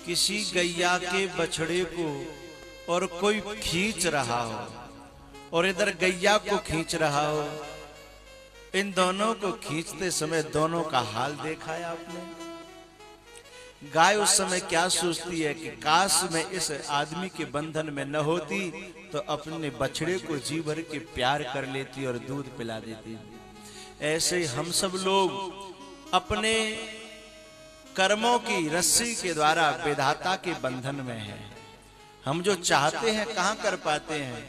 किसी गैया के बछड़े को और कोई खींच रहा हो और इधर गैया को खींच रहा हो, इन दोनों को खींचते समय दोनों का हाल देखा है आपने? गाय उस समय क्या सोचती है कि काश मैं इस आदमी के बंधन में न होती तो अपने बछड़े को जी भर के प्यार कर लेती और दूध पिला देती। ऐसे हम सब लोग अपने कर्मों की रस्सी के द्वारा विधाता के बंधन में हैं। हम जो चाहते हैं कहां कर पाते हैं?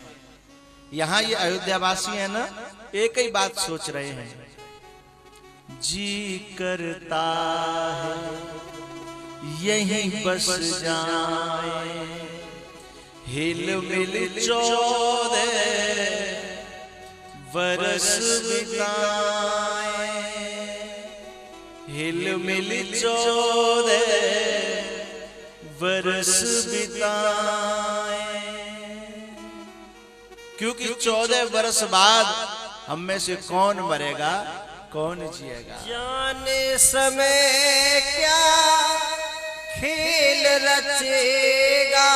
यहां ये अयोध्यावासी है ना, एक ही बात सोच रहे हैं, जी करता है यहीं बस जाए, हिल मिल 14 बरस बिताए, हिल मिल 14 बरस बिताए। क्योंकि 14 बरस बाद हम में से कौन मरेगा, कौन जिएगा? जाने समय क्या खेल रचेगा,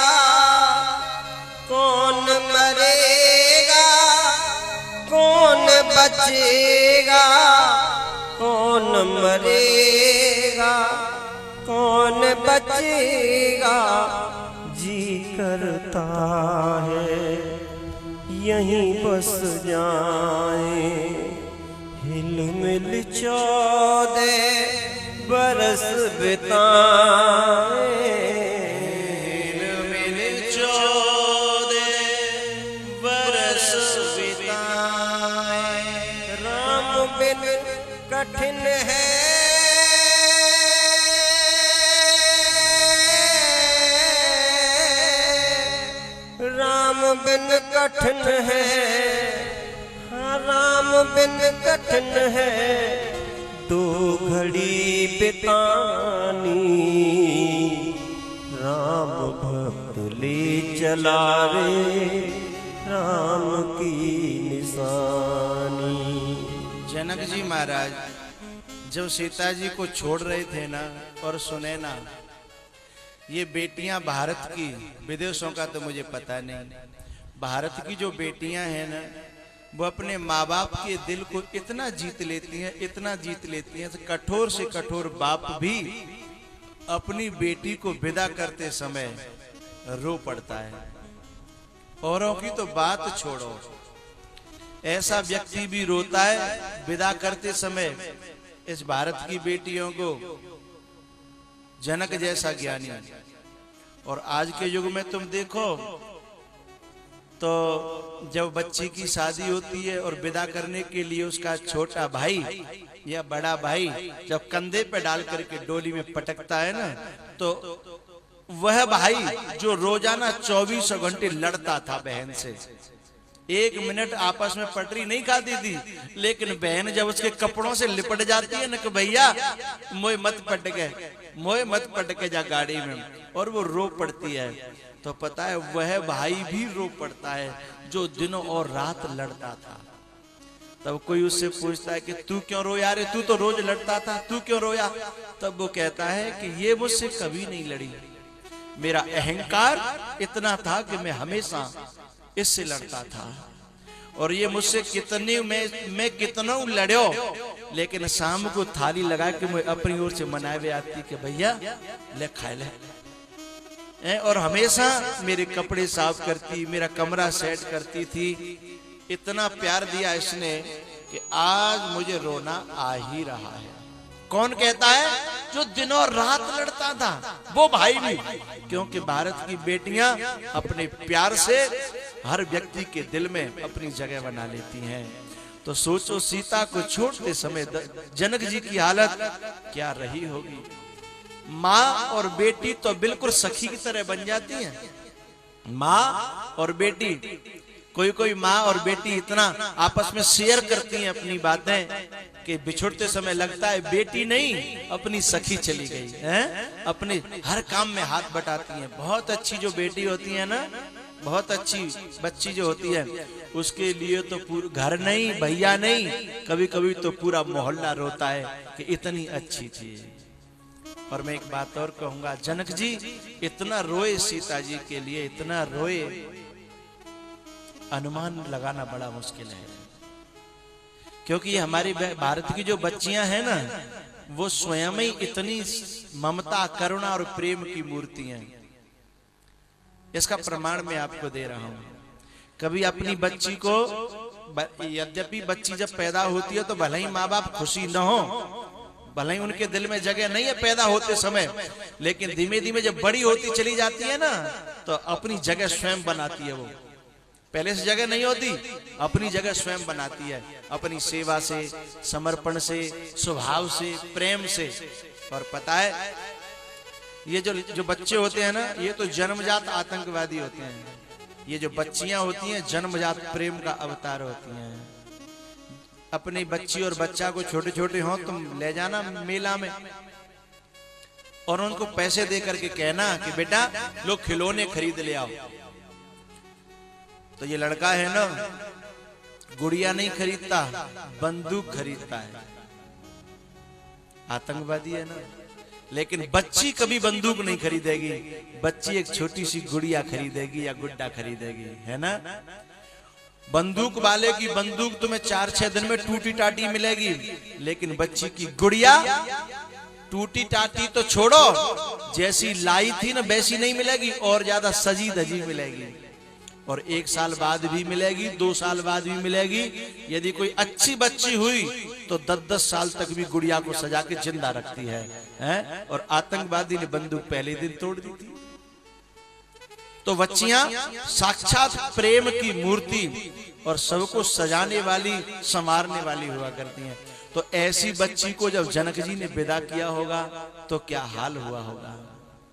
कौन मरेगा कौन बचेगा, कौन मरेगा कौन बचेगा। जी करता है यहीं बस जाए, हिल मिल 14 बरस बिताए, हिल मिल 14 बरस बिताए। राम बिन कठिन है राम बिन कठिन है, हाँ राम बिन कठिन है, 2 घड़ी बितानी, राम भक्त ले चला रे राम की निशानी। जनक जी महाराज जब सीता जी को छोड़ रहे थे ना, और सुने ना, ये बेटियां भारत की, विदेशों का तो मुझे पता नहीं, भारत की जो बेटियां हैं ना, वो अपने माँ बाप के दिल को इतना जीत लेती हैं, इतना जीत लेती हैं, कठोर से कठोर बाप भी अपनी बेटी को विदा करते समय रो पड़ता है। औरों की तो बात छोड़ो, ऐसा व्यक्ति भी रोता है विदा करते समय इस भारत की बेटियों को। जनक जैसा ज्ञानी, और आज के युग में तुम देखो तो जब बच्ची की शादी होती है और विदा करने के लिए उसका छोटा भाई या बड़ा भाई जब कंधे पे डाल करके डोली में पटकता है ना, तो वह भाई जो रोजाना 24 घंटे लड़ता था बहन से, 1 मिनट आपस में पटरी नहीं खाती थी, लेकिन बहन जब उसके कपड़ों से लिपट जाती है ना कि भैया मोए मत पटके, मोए मत पटके जा गाड़ी में, और वो रो पड़ती है, तो पता है वह भाई भी रो पड़ता है जो दिनों और रात लड़ता था। तब कोई उससे पूछता है कि तू क्यों रोया रे, तू तो रोज लड़ता था, तू क्यों रोया? तब वो कहता है कि ये मुझसे कभी नहीं लड़ी, मेरा अहंकार इतना था कि मैं हमेशा इससे लड़ता था, और ये मुझसे कितनी मैं कितना लड़ो, लेकिन शाम को थाली लगा के मैं अपनी ओर से मनावे आती कि भैया ले खा ले, और हमेशा मेरे कपड़े साफ करती, मेरा कमरा सेट करती थी। इतना प्यार दिया इसने कि आज मुझे रोना आ ही रहा है। कौन कहता है? जो दिनों रात लड़ता था वो भाई भी, क्योंकि भारत की बेटियां अपने प्यार से हर व्यक्ति के दिल में अपनी जगह बना लेती हैं। तो सोचो सीता को छोड़ते समय जनक जी की हालत क्या रही होगी। माँ और बेटी तो बिल्कुल सखी की तरह बन जाती हैं। माँ और बेटी, कोई माँ और बेटी इतना आपस में शेयर करती हैं अपनी बातें कि बिछुड़ते समय लगता है बेटी नहीं अपनी सखी चली गई है। अपने हर काम में हाथ बटाती हैं। बहुत अच्छी जो बेटी होती है ना, बहुत अच्छी बच्ची जो होती है, उसके लिए तो पूरा घर नहीं, भैया नहीं, कभी कभी तो पूरा मोहल्ला रोता है कि इतनी अच्छी थी। और मैं एक बात और कहूंगा, जनक जी इतना रोए सीता जी के लिए, इतना रोए, अनुमान लगाना बड़ा मुश्किल है। क्योंकि ये हमारी भारत की जो बच्चियां हैं ना, वो स्वयं ही इतनी ममता, करुणा और प्रेम की मूर्ति हैं। इसका प्रमाण मैं आपको दे रहा हूं। कभी अपनी बच्ची को, यद्यपि बच्ची जब पैदा होती है तो भले ही माँ बाप खुशी न हो, भले ही उनके दिल में जगह नहीं है पैदा होते समय, लेकिन धीमे धीमे जब बड़ी होती चली जाती है ना, तो अपनी जगह स्वयं बनाती है। वो पहले से जगह नहीं होती, अपनी जगह स्वयं बनाती है, अपनी सेवा से, समर्पण से, स्वभाव से, प्रेम से। और पता है, ये जो बच्चे होते हैं ना, ये तो जन्मजात आतंकवादी होते हैं। ये जो बच्चियां होती हैं, जन्मजात प्रेम का अवतार होती हैं। अपनी बच्ची और बच्चा को छोटे छोटे हो तुम ले जाना मेला में, और उनको पैसे दे करके कहना कि बेटा लो खिलौने खरीद ले आओ। तो ये लड़का है ना, गुड़िया नहीं खरीदता, बंदूक खरीदता है। आतंकवादी है ना। लेकिन बच्ची कभी बंदूक नहीं खरीदेगी, बच्ची एक छोटी सी गुड़िया खरीदेगी या गुड्डा खरीदेगी, है ना। बंदूक वाले की बंदूक तुम्हें 4-6 दिन में टूटी टाटी मिलेगी, लेकिन बच्ची की गुड़िया टूटी टाटी तो छोड़ो, जैसी लाई थी ना वैसी नहीं मिलेगी, और ज्यादा सजी धजी मिलेगी। और 1 साल बाद भी मिलेगी, 2 साल बाद भी मिलेगी। यदि कोई अच्छी बच्ची हुई तो 10-10 साल तक भी गुड़िया को सजा के जिंदा रखती है, हैं? और आतंकवादी ने बंदूक पहले दिन तोड़ दी थी। तो बच्चियां साक्षात प्रेम की मूर्ति और सबको सजाने वाली, संवारने वाली हुआ करती हैं। तो ऐसी बच्ची को जब जनक जी ने विदा किया होगा तो क्या हाल हुआ होगा।